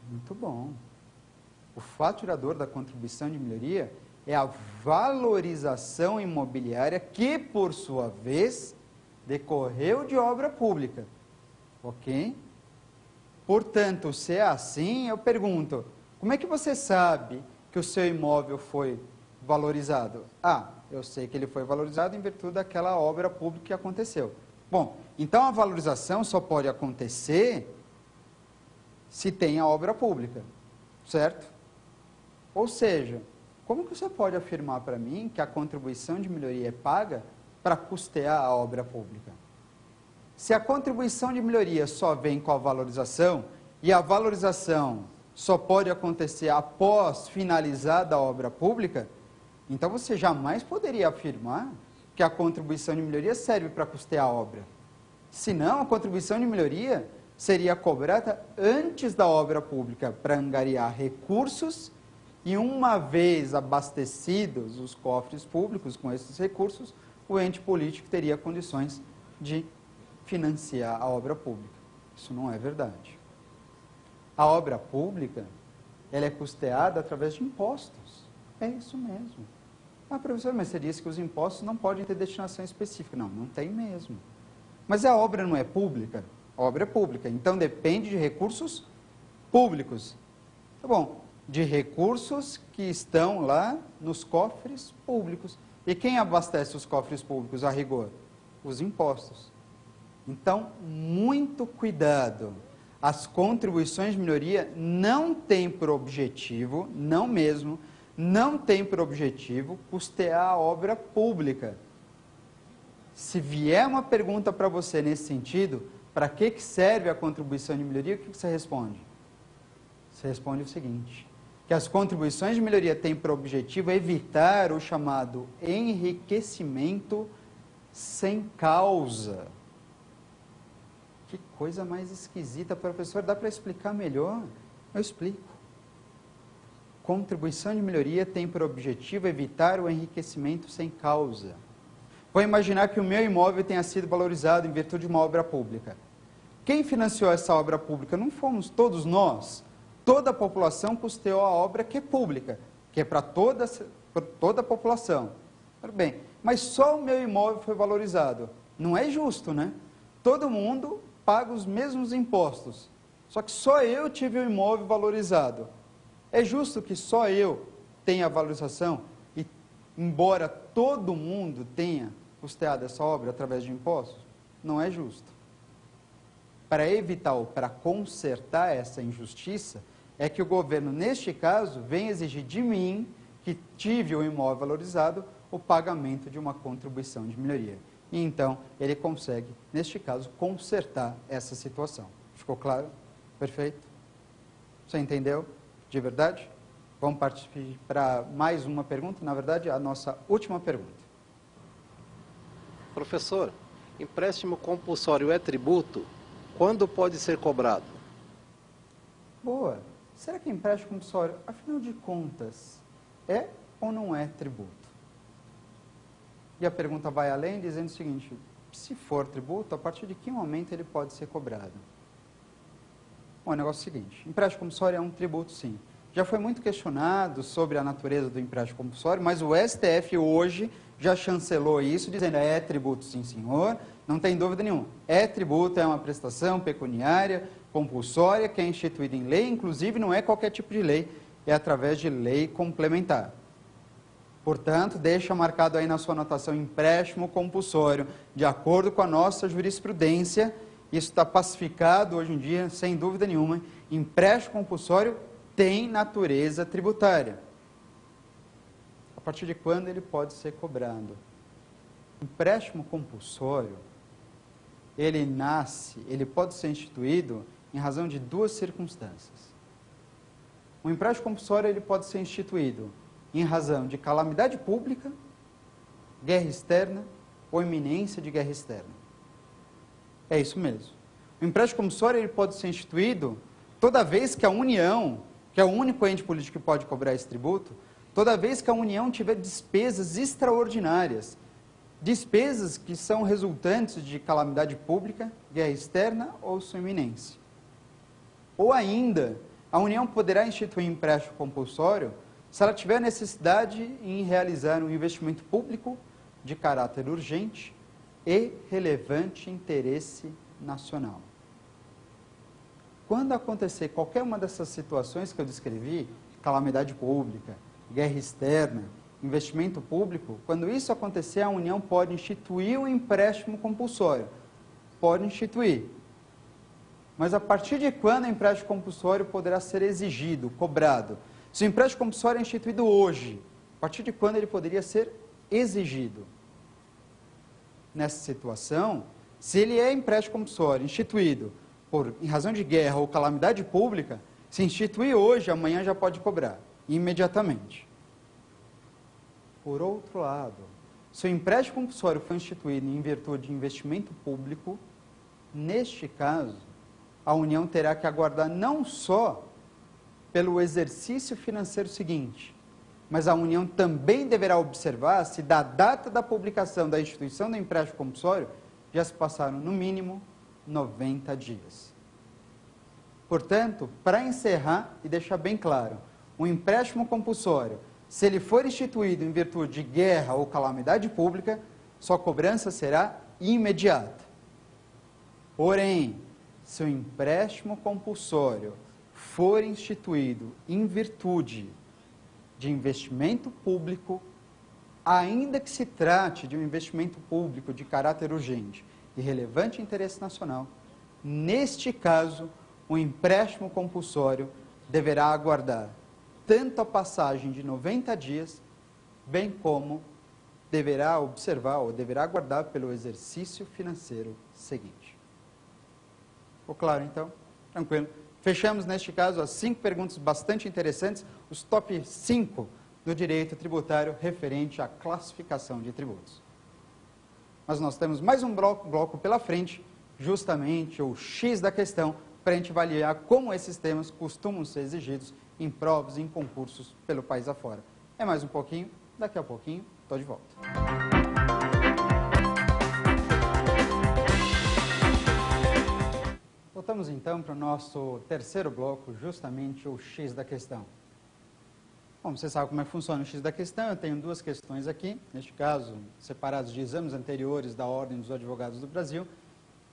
Muito bom. O faturador da contribuição de melhoria é a valorização imobiliária que, por sua vez, decorreu de obra pública. Ok? Portanto, se é assim, eu pergunto, como é que você sabe que o seu imóvel foi valorizado? Ah, eu sei que ele foi valorizado em virtude daquela obra pública que aconteceu. Bom, então a valorização só pode acontecer se tem a obra pública, certo? Ou seja, como que você pode afirmar para mim que a contribuição de melhoria é paga para custear a obra pública? Se a contribuição de melhoria só vem com a valorização, e a valorização só pode acontecer após finalizada a obra pública, então você jamais poderia afirmar que a contribuição de melhoria serve para custear a obra. Senão, a contribuição de melhoria seria cobrada antes da obra pública para angariar recursos e, uma vez abastecidos os cofres públicos com esses recursos, o ente político teria condições de financiar a obra pública. Isso não é verdade. A obra pública, ela é custeada através de impostos. É isso mesmo. Ah, professor, mas você disse que os impostos não podem ter destinação específica. Não, não tem mesmo. Mas a obra não é pública? A obra é pública, então depende de recursos públicos. Tá bom, de recursos que estão lá nos cofres públicos. E quem abastece os cofres públicos a rigor? Os impostos. Então, muito cuidado. As contribuições de melhoria não têm por objetivo, não mesmo, não tem por objetivo custear a obra pública. Se vier uma pergunta para você nesse sentido, para que serve a contribuição de melhoria, o que você responde? Você responde o seguinte, que as contribuições de melhoria têm por objetivo evitar o chamado enriquecimento sem causa. Que coisa mais esquisita, professor, dá para explicar melhor? Eu explico. Contribuição de melhoria tem por objetivo evitar o enriquecimento sem causa. Vou imaginar que o meu imóvel tenha sido valorizado em virtude de uma obra pública. Quem financiou essa obra pública? Não fomos todos nós. Toda a população custeou a obra que é pública, que é para toda a população. Tudo bem, mas só o meu imóvel foi valorizado. Não é justo, né? Todo mundo paga os mesmos impostos, só que só eu tive o imóvel valorizado. É justo que só eu tenha a valorização e, embora todo mundo tenha custeado essa obra através de impostos? Não é justo. Para evitar ou para consertar essa injustiça, é que o governo, neste caso, vem exigir de mim, que tive o imóvel valorizado, o pagamento de uma contribuição de melhoria. E então, ele consegue, neste caso, consertar essa situação. Ficou claro? Perfeito? Você entendeu? De verdade? Vamos partir para mais uma pergunta, na verdade, a nossa última pergunta. Professor, empréstimo compulsório é tributo? Quando pode ser cobrado? Boa. Será que empréstimo compulsório, afinal de contas, é ou não é tributo? E a pergunta vai além, dizendo o seguinte, se for tributo, a partir de que momento ele pode ser cobrado? Bom, o negócio é o seguinte, empréstimo compulsório é um tributo, sim. Já foi muito questionado sobre a natureza do empréstimo compulsório, mas o STF hoje já chancelou isso, dizendo é tributo, sim, senhor, não tem dúvida nenhuma. É tributo, é uma prestação pecuniária, compulsória, que é instituída em lei, inclusive não é qualquer tipo de lei, é através de lei complementar. Portanto, deixa marcado aí na sua anotação empréstimo compulsório, de acordo com a nossa jurisprudência, isso está pacificado hoje em dia, sem dúvida nenhuma, empréstimo compulsório tem natureza tributária. A partir de quando ele pode ser cobrado? Empréstimo compulsório, ele pode ser instituído em razão de duas circunstâncias. O empréstimo compulsório ele pode ser instituído em razão de calamidade pública, guerra externa ou iminência de guerra externa. É isso mesmo. O empréstimo compulsório ele pode ser instituído toda vez que a União, que é o único ente político que pode cobrar esse tributo, toda vez que a União tiver despesas extraordinárias, despesas que são resultantes de calamidade pública, guerra externa ou sua iminência. Ou ainda, a União poderá instituir empréstimo compulsório se ela tiver necessidade em realizar um investimento público de caráter urgente e relevante interesse nacional. Quando acontecer qualquer uma dessas situações que eu descrevi, calamidade pública, guerra externa, investimento público, quando isso acontecer, a União pode instituir um empréstimo compulsório. Pode instituir. Mas a partir de quando o empréstimo compulsório poderá ser exigido, cobrado? Se o empréstimo compulsório é instituído hoje, a partir de quando ele poderia ser exigido? Nessa situação, se ele é empréstimo compulsório instituído em razão de guerra ou calamidade pública, se instituir hoje, amanhã já pode cobrar, imediatamente. Por outro lado, Se o empréstimo compulsório for instituído em virtude de investimento público, neste caso, a União terá que aguardar não só pelo exercício financeiro seguinte, mas a União também deverá observar se da data da publicação da instituição do empréstimo compulsório já se passaram, no mínimo, 90 dias. Portanto, para encerrar e deixar bem claro, o empréstimo compulsório, se ele for instituído em virtude de guerra ou calamidade pública, sua cobrança será imediata. Porém, se o empréstimo compulsório for instituído em virtude de investimento público, ainda que se trate de um investimento público de caráter urgente e relevante interesse nacional, neste caso, o empréstimo compulsório deverá aguardar tanto a passagem de 90 dias, bem como deverá observar ou deverá aguardar pelo exercício financeiro seguinte. Ficou claro, então? Tranquilo. Fechamos, neste caso, as 5 perguntas bastante interessantes, os top 5 do direito tributário referente à classificação de tributos. Mas nós temos mais um bloco pela frente, justamente o X da questão, para a gente avaliar como esses temas costumam ser exigidos em provas e em concursos pelo país afora. É mais um pouquinho, daqui a pouquinho, estou de volta. Voltamos então para o nosso terceiro bloco, justamente o X da questão. Bom, você sabe como é que funciona o X da questão, eu tenho 2 questões aqui, neste caso, separadas de exames anteriores da Ordem dos Advogados do Brasil,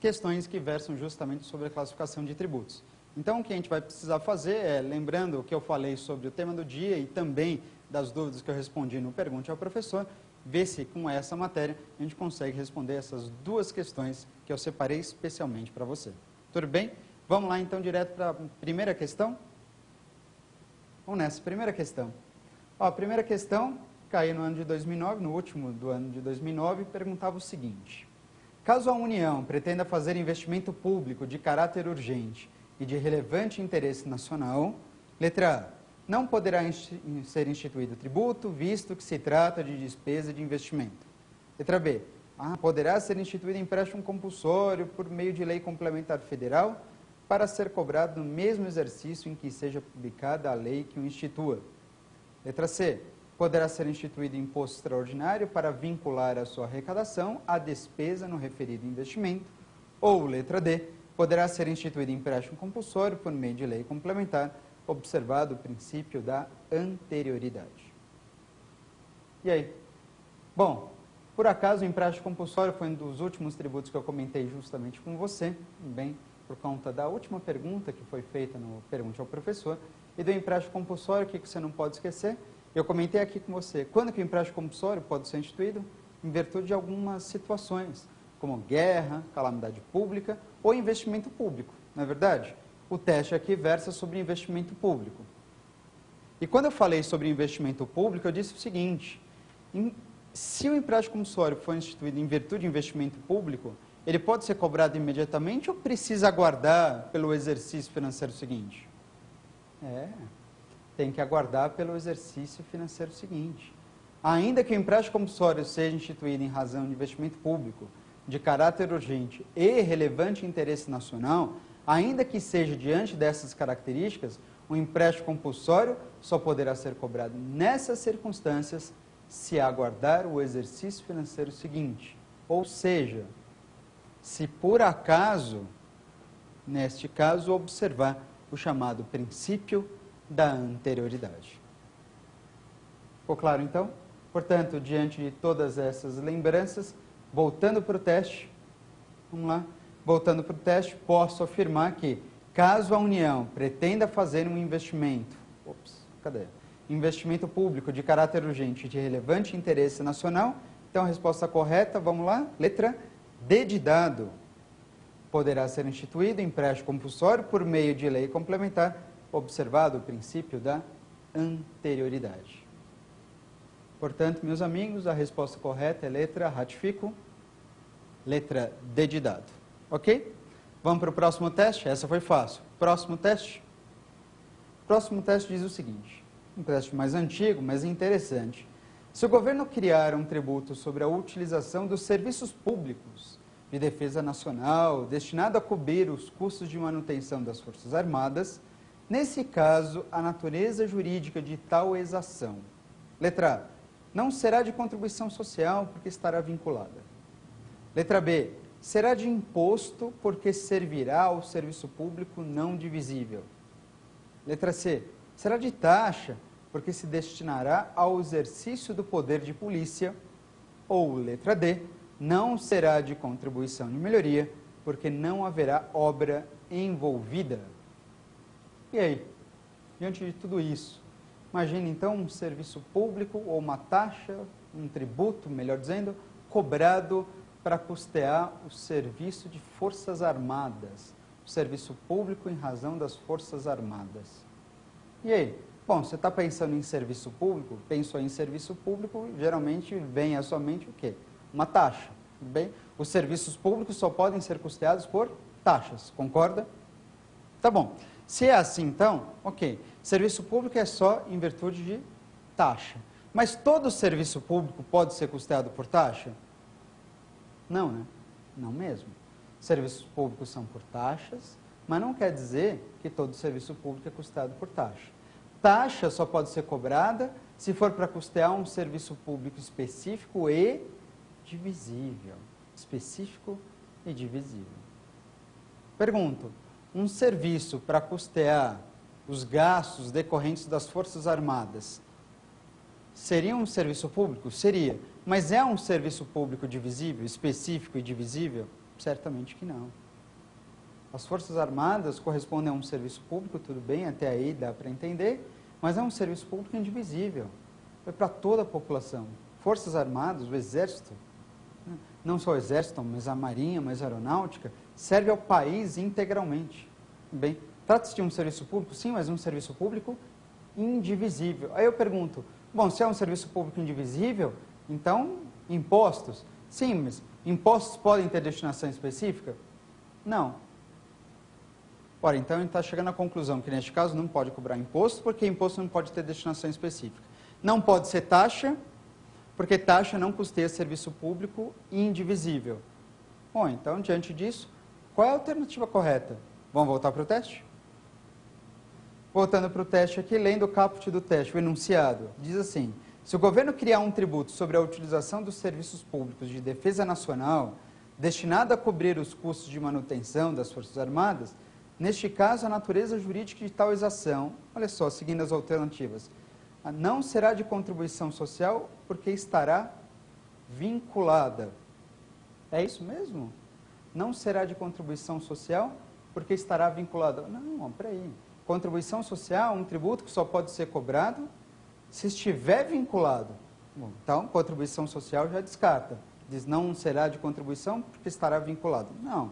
questões que versam justamente sobre a classificação de tributos. Então, o que a gente vai precisar fazer é, lembrando o que eu falei sobre o tema do dia e também das dúvidas que eu respondi no Pergunte ao Professor, ver se com essa matéria a gente consegue responder essas 2 questões que eu separei especialmente para você. Tudo bem? Vamos lá então direto para a primeira questão? Vamos nessa, primeira questão. Ó, a primeira questão caiu no ano de 2009, no último do ano de 2009, perguntava o seguinte: caso a União pretenda fazer investimento público de caráter urgente e de relevante interesse nacional, letra A, não poderá ser instituído tributo, visto que se trata de despesa de investimento. Letra B, poderá ser instituído empréstimo compulsório por meio de lei complementar federal para ser cobrado no mesmo exercício em que seja publicada a lei que o institua. Letra C, poderá ser instituído imposto extraordinário para vincular a sua arrecadação à despesa no referido investimento. Ou, letra D, poderá ser instituído empréstimo compulsório por meio de lei complementar, observado o princípio da anterioridade. E aí? Bom, por acaso o empréstimo compulsório foi um dos últimos tributos que eu comentei justamente com você, bem, por conta da última pergunta que foi feita no Pergunte ao Professor, e do empréstimo compulsório, o que você não pode esquecer? Eu comentei aqui com você, quando que o empréstimo compulsório pode ser instituído? Em virtude de algumas situações, como guerra, calamidade pública ou investimento público, não é verdade? O teste aqui versa sobre investimento público. E quando eu falei sobre investimento público, eu disse o seguinte: se o empréstimo compulsório for instituído em virtude de investimento público, ele pode ser cobrado imediatamente ou precisa aguardar pelo exercício financeiro seguinte? Tem que aguardar pelo exercício financeiro seguinte. Ainda que o empréstimo compulsório seja instituído em razão de investimento público, de caráter urgente e relevante interesse nacional, ainda que seja diante dessas características, o empréstimo compulsório só poderá ser cobrado nessas circunstâncias se aguardar o exercício financeiro seguinte. Ou seja, se por acaso, neste caso, observar o chamado princípio da anterioridade. Ficou claro, então? Portanto, diante de todas essas lembranças, voltando para o teste, vamos lá, voltando para o teste, posso afirmar que, caso a União pretenda fazer um investimento, investimento público de caráter urgente e de relevante interesse nacional, então a resposta correta, vamos lá, letra D de dado. Poderá ser instituído empréstimo compulsório por meio de lei complementar, observado o princípio da anterioridade. Portanto, meus amigos, a resposta correta é letra, ratifico, letra D de dado. Ok? Vamos para o próximo teste? Essa foi fácil. Próximo teste? Próximo teste diz o seguinte, um teste mais antigo, mas interessante. Se o governo criar um tributo sobre a utilização dos serviços públicos de defesa nacional, destinado a cobrir os custos de manutenção das Forças Armadas, nesse caso, a natureza jurídica de tal exação. Letra A. Não será de contribuição social porque estará vinculada. Letra B. Será de imposto porque servirá ao serviço público não divisível. Letra C. Será de taxa porque se destinará ao exercício do poder de polícia. Ou letra D. Não será de contribuição de melhoria porque não haverá obra envolvida. E aí, diante de tudo isso, imagine então um serviço público ou uma taxa, um tributo, melhor dizendo, cobrado para custear o serviço de Forças Armadas, o serviço público em razão das Forças Armadas. E aí? Bom, você está pensando em serviço público, pensou em serviço público, geralmente vem à sua mente o quê? Uma taxa. Bem, os serviços públicos só podem ser custeados por taxas, concorda? Tá bom. Se é assim, então, ok. Serviço público é só em virtude de taxa. Mas todo serviço público pode ser custeado por taxa? Não, né? Não mesmo. Serviços públicos são por taxas, mas não quer dizer que todo serviço público é custeado por taxa. Taxa só pode ser cobrada se for para custear um serviço público específico e divisível. Específico e divisível. Pergunto, um serviço para custear os gastos decorrentes das Forças Armadas seria um serviço público? Seria. Mas é um serviço público divisível, específico e divisível? Certamente que não. As Forças Armadas correspondem a um serviço público, tudo bem, até aí dá para entender, mas é um serviço público indivisível. É para toda a população. Forças Armadas, o Exército, não só o Exército, mas a Marinha, mas a Aeronáutica, serve ao país integralmente. Bem, trata-se de um serviço público, sim, mas um serviço público indivisível. Aí eu pergunto, bom, se é um serviço público indivisível, então, impostos. Sim, mas impostos podem ter destinação específica? Não. Ora, então a gente está chegando à conclusão que, neste caso, não pode cobrar imposto, porque imposto não pode ter destinação específica. Não pode ser taxa, porque taxa não custeia serviço público indivisível. Bom, então, diante disso, qual é a alternativa correta? Vamos voltar para o teste? Voltando para o teste aqui, lendo o caput do teste, o enunciado, diz assim: se o governo criar um tributo sobre a utilização dos serviços públicos de defesa nacional, destinado a cobrir os custos de manutenção das Forças Armadas, neste caso, a natureza jurídica de tal exação, olha só, seguindo as alternativas, não será de contribuição social porque estará vinculada. É isso mesmo? Não será de contribuição social porque estará vinculada. Não, peraí. Contribuição social é um tributo que só pode ser cobrado se estiver vinculado. Bom, então, contribuição social já descarta. Diz, não será de contribuição porque estará vinculado. Não.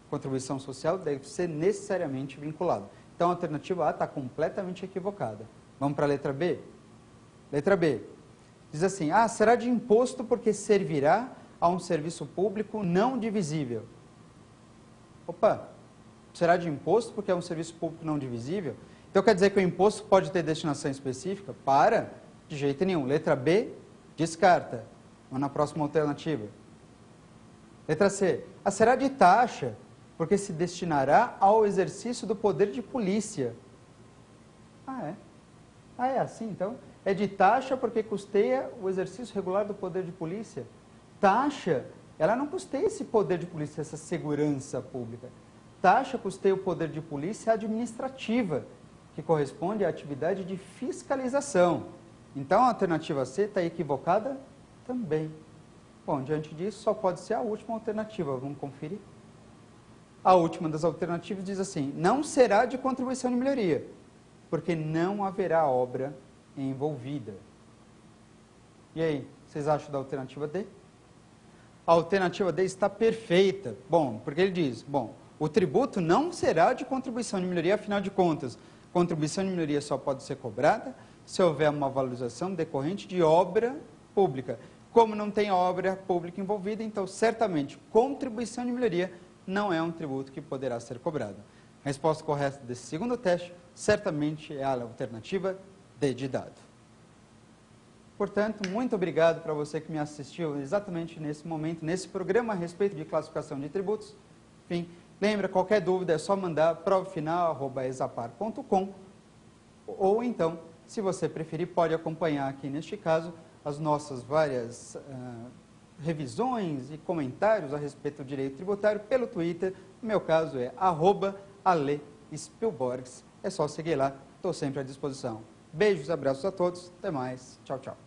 Contribuição social deve ser necessariamente vinculada. Então, a alternativa A está completamente equivocada. Vamos para a letra B? Letra B. Diz assim, será de imposto porque servirá a um serviço público não divisível. Opa, será de imposto porque é um serviço público não divisível? Então, quer dizer que o imposto pode ter destinação específica? De jeito nenhum. Letra B, descarta. Vamos na próxima alternativa. Letra C. Será de taxa porque se destinará ao exercício do poder de polícia. É assim, então? É de taxa porque custeia o exercício regular do poder de polícia. Taxa, ela não custeia esse poder de polícia, essa segurança pública. Taxa custeia o poder de polícia administrativa, que corresponde à atividade de fiscalização. Então, a alternativa C está equivocada também. Bom, diante disso, só pode ser a última alternativa. Vamos conferir? A última das alternativas diz assim, não será de contribuição de melhoria, porque não haverá obra envolvida. E aí, vocês acham da alternativa D? A alternativa D está perfeita. Bom, porque ele diz, o tributo não será de contribuição de melhoria, afinal de contas, contribuição de melhoria só pode ser cobrada se houver uma valorização decorrente de obra pública. Como não tem obra pública envolvida, então, certamente, contribuição de melhoria não é um tributo que poderá ser cobrado. A resposta correta desse segundo teste, certamente, é a alternativa D de dado. Portanto, muito obrigado para você que me assistiu exatamente nesse momento, nesse programa a respeito de classificação de tributos. Enfim, lembra, qualquer dúvida é só mandar provafinal@exapar.com ou então, se você preferir, pode acompanhar aqui neste caso as nossas várias revisões e comentários a respeito do direito tributário pelo Twitter. No meu caso é @alespielborgs. É só seguir lá, estou sempre à disposição. Beijos, abraços a todos, até mais, tchau, tchau.